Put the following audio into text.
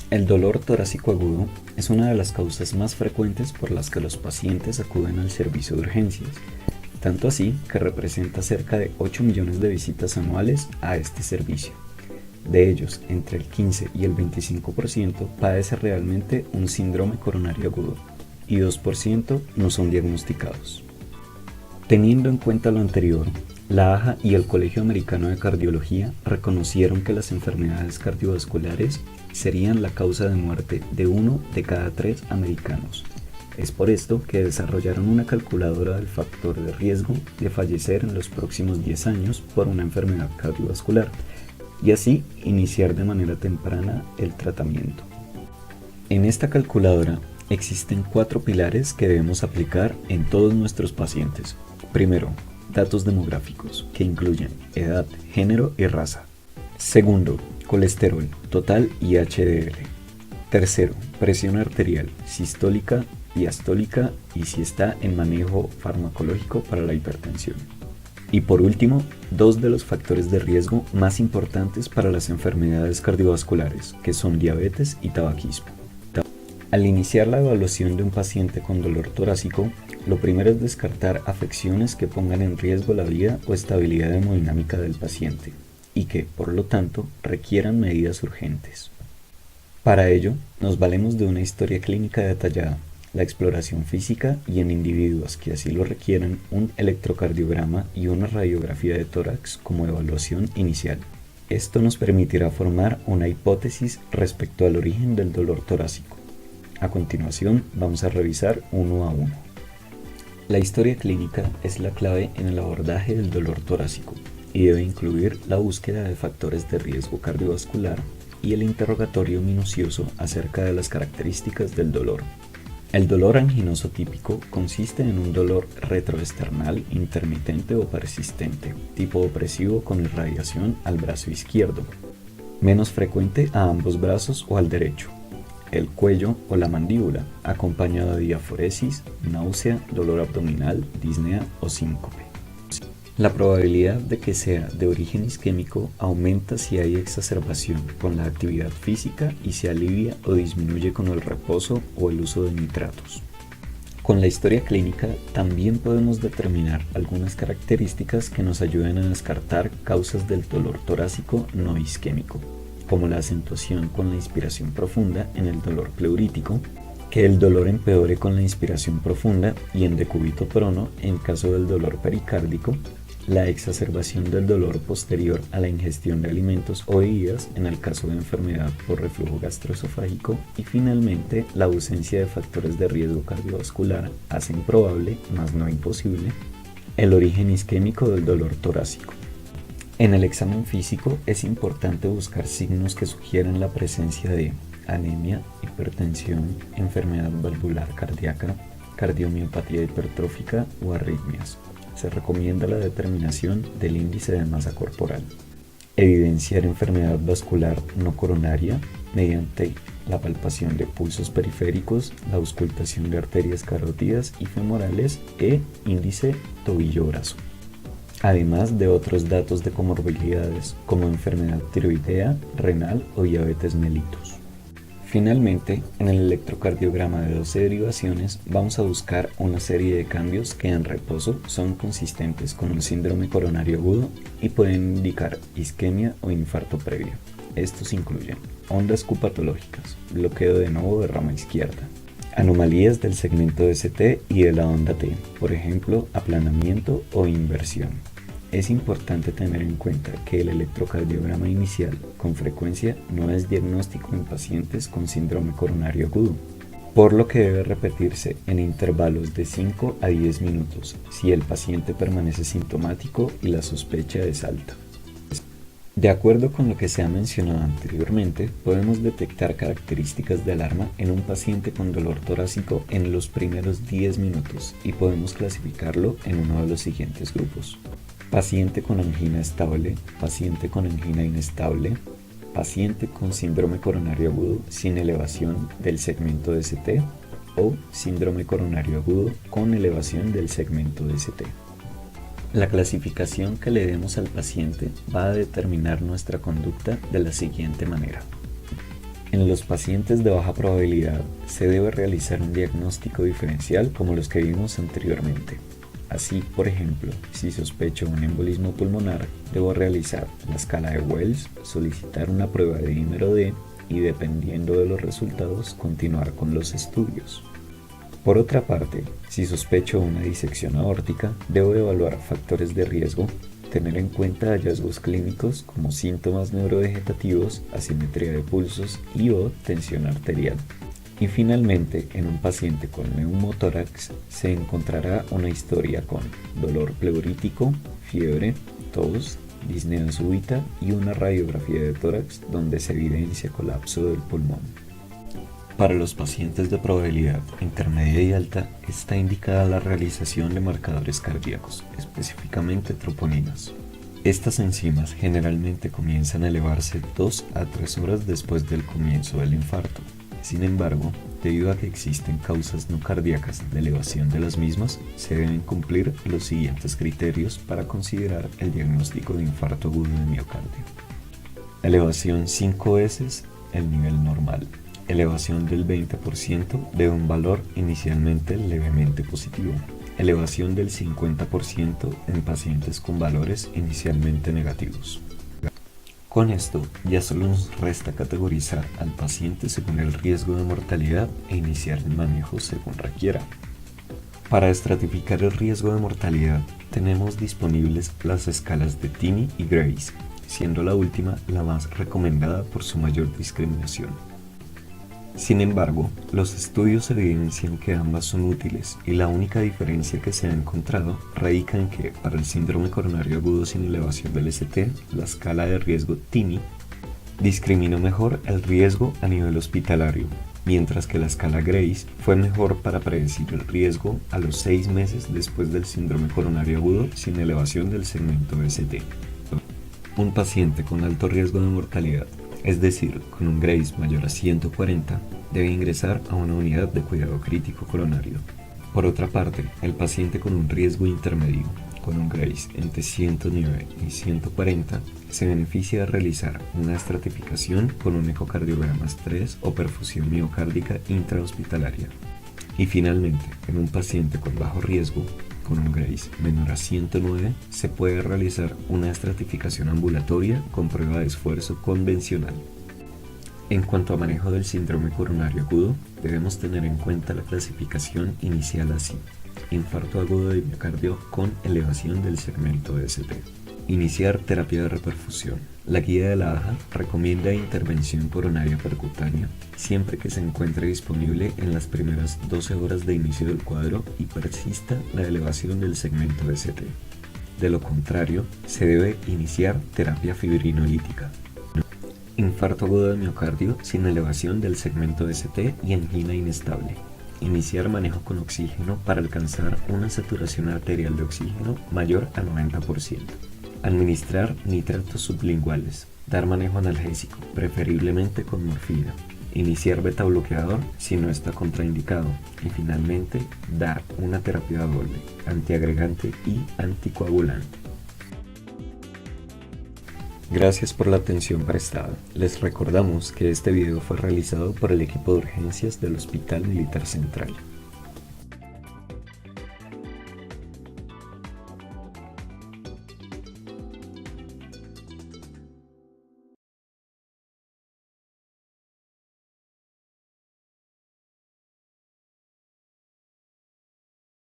El dolor torácico agudo es una de las causas más frecuentes por las que los pacientes acuden al servicio de urgencias, tanto así que representa cerca de 8 millones de visitas anuales a este servicio. De ellos, entre el 15 y el 25% padece realmente un síndrome coronario agudo y 2% no son diagnosticados. Teniendo en cuenta lo anterior, la AJA y el Colegio Americano de Cardiología reconocieron que las enfermedades cardiovasculares serían la causa de muerte de 1 de cada 3 americanos. Es por esto que desarrollaron una calculadora del factor de riesgo de fallecer en los próximos 10 años por una enfermedad cardiovascular y así iniciar de manera temprana el tratamiento. En esta calculadora existen 4 pilares que debemos aplicar en todos nuestros pacientes. Primero, datos demográficos, que incluyen edad, género y raza. Segundo, colesterol total y HDL. Tercero, presión arterial, sistólica, diastólica y si está en manejo farmacológico para la hipertensión. Y por último, 2 de los factores de riesgo más importantes para las enfermedades cardiovasculares, que son diabetes y tabaquismo. Al iniciar la evaluación de un paciente con dolor torácico, lo primero es descartar afecciones que pongan en riesgo la vida o estabilidad hemodinámica del paciente y que, por lo tanto, requieran medidas urgentes. Para ello, nos valemos de una historia clínica detallada, la exploración física y en individuos que así lo requieran un electrocardiograma y una radiografía de tórax como evaluación inicial. Esto nos permitirá formar una hipótesis respecto al origen del dolor torácico. A continuación, vamos a revisar uno a uno. La historia clínica es la clave en el abordaje del dolor torácico y debe incluir la búsqueda de factores de riesgo cardiovascular y el interrogatorio minucioso acerca de las características del dolor. El dolor anginoso típico consiste en un dolor retroesternal intermitente o persistente, tipo opresivo con irradiación al brazo izquierdo, menos frecuente a ambos brazos o al derecho, el cuello o la mandíbula, acompañado de diaforesis, náusea, dolor abdominal, disnea o síncope. La probabilidad de que sea de origen isquémico aumenta si hay exacerbación con la actividad física y se alivia o disminuye con el reposo o el uso de nitratos. Con la historia clínica también podemos determinar algunas características que nos ayuden a descartar causas del dolor torácico no isquémico, como la acentuación con la inspiración profunda en el dolor pleurítico, que el dolor empeore con la inspiración profunda y en decúbito prono en caso del dolor pericárdico, la exacerbación del dolor posterior a la ingestión de alimentos o bebidas en el caso de enfermedad por reflujo gastroesofágico y finalmente la ausencia de factores de riesgo cardiovascular hacen probable, mas no imposible, el origen isquémico del dolor torácico. En el examen físico es importante buscar signos que sugieran la presencia de anemia, hipertensión, enfermedad valvular cardíaca, cardiomiopatía hipertrófica o arritmias. Se recomienda la determinación del índice de masa corporal. Evidenciar enfermedad vascular no coronaria mediante la palpación de pulsos periféricos, la auscultación de arterias carótidas y femorales e índice tobillo-brazo. Además de otros datos de comorbilidades como enfermedad tiroidea, renal o diabetes mellitus. Finalmente, en el electrocardiograma de 12 derivaciones vamos a buscar una serie de cambios que en reposo son consistentes con un síndrome coronario agudo y pueden indicar isquemia o infarto previo. Estos incluyen ondas Q patológicas, bloqueo de nodo de rama izquierda, anomalías del segmento de ST y de la onda T, por ejemplo, aplanamiento o inversión. Es importante tener en cuenta que el electrocardiograma inicial con frecuencia no es diagnóstico en pacientes con síndrome coronario agudo, por lo que debe repetirse en intervalos de 5 a 10 minutos si el paciente permanece sintomático y la sospecha es alta. De acuerdo con lo que se ha mencionado anteriormente, podemos detectar características de alarma en un paciente con dolor torácico en los primeros 10 minutos y podemos clasificarlo en uno de los siguientes grupos. Paciente con angina estable, paciente con angina inestable, paciente con síndrome coronario agudo sin elevación del segmento de ST o síndrome coronario agudo con elevación del segmento de ST. La clasificación que le demos al paciente va a determinar nuestra conducta de la siguiente manera. En los pacientes de baja probabilidad se debe realizar un diagnóstico diferencial como los que vimos anteriormente. Así, por ejemplo, si sospecho un embolismo pulmonar, debo realizar la escala de Wells, solicitar una prueba de dímero D y, dependiendo de los resultados, continuar con los estudios. Por otra parte, si sospecho una disección aórtica, debo evaluar factores de riesgo, tener en cuenta hallazgos clínicos como síntomas neurovegetativos, asimetría de pulsos y/o tensión arterial. Y finalmente, en un paciente con neumotórax se encontrará una historia con dolor pleurítico, fiebre, tos, disnea súbita y una radiografía de tórax donde se evidencia colapso del pulmón. Para los pacientes de probabilidad intermedia y alta está indicada la realización de marcadores cardíacos, específicamente troponinas. Estas enzimas generalmente comienzan a elevarse 2 a 3 horas después del comienzo del infarto. Sin embargo, debido a que existen causas no cardíacas de elevación de las mismas, se deben cumplir los siguientes criterios para considerar el diagnóstico de infarto agudo de miocardio. Elevación 5 veces el nivel normal. Elevación del 20% de un valor inicialmente levemente positivo. Elevación del 50% en pacientes con valores inicialmente negativos. Con esto, ya solo nos resta categorizar al paciente según el riesgo de mortalidad e iniciar el manejo según requiera. Para estratificar el riesgo de mortalidad, tenemos disponibles las escalas de Tini y Grace, siendo la última la más recomendada por su mayor discriminación. Sin embargo, los estudios evidencian que ambas son útiles y la única diferencia que se ha encontrado radica en que para el síndrome coronario agudo sin elevación del ST, la escala de riesgo Tini discriminó mejor el riesgo a nivel hospitalario, mientras que la escala Grace fue mejor para predecir el riesgo a los 6 meses después del síndrome coronario agudo sin elevación del segmento ST. Un paciente con alto riesgo de mortalidad, es decir, con un Grace mayor a 140, debe ingresar a una unidad de cuidado crítico coronario. Por otra parte, el paciente con un riesgo intermedio, con un Grace entre 109 y 140, se beneficia de realizar una estratificación con un ecocardiograma estrés o perfusión miocárdica intrahospitalaria. Y finalmente, en un paciente con bajo riesgo, con un Grace menor a 109, se puede realizar una estratificación ambulatoria con prueba de esfuerzo convencional. En cuanto a manejo del síndrome coronario agudo, debemos tener en cuenta la clasificación inicial así: infarto agudo de miocardio con elevación del segmento ST. Iniciar terapia de reperfusión. La guía de la AJA recomienda intervención coronaria percutánea siempre que se encuentre disponible en las primeras 12 horas de inicio del cuadro y persista la elevación del segmento ST. De lo contrario, se debe iniciar terapia fibrinolítica. Infarto agudo de miocardio sin elevación del segmento ST y angina inestable. Iniciar manejo con oxígeno para alcanzar una saturación arterial de oxígeno mayor a 90%. Administrar nitratos sublinguales. Dar manejo analgésico, preferiblemente con morfina. Iniciar beta bloqueador si no está contraindicado. Y finalmente, dar una terapia doble, antiagregante y anticoagulante. Gracias por la atención prestada. Les recordamos que este video fue realizado por el equipo de urgencias del Hospital Militar Central.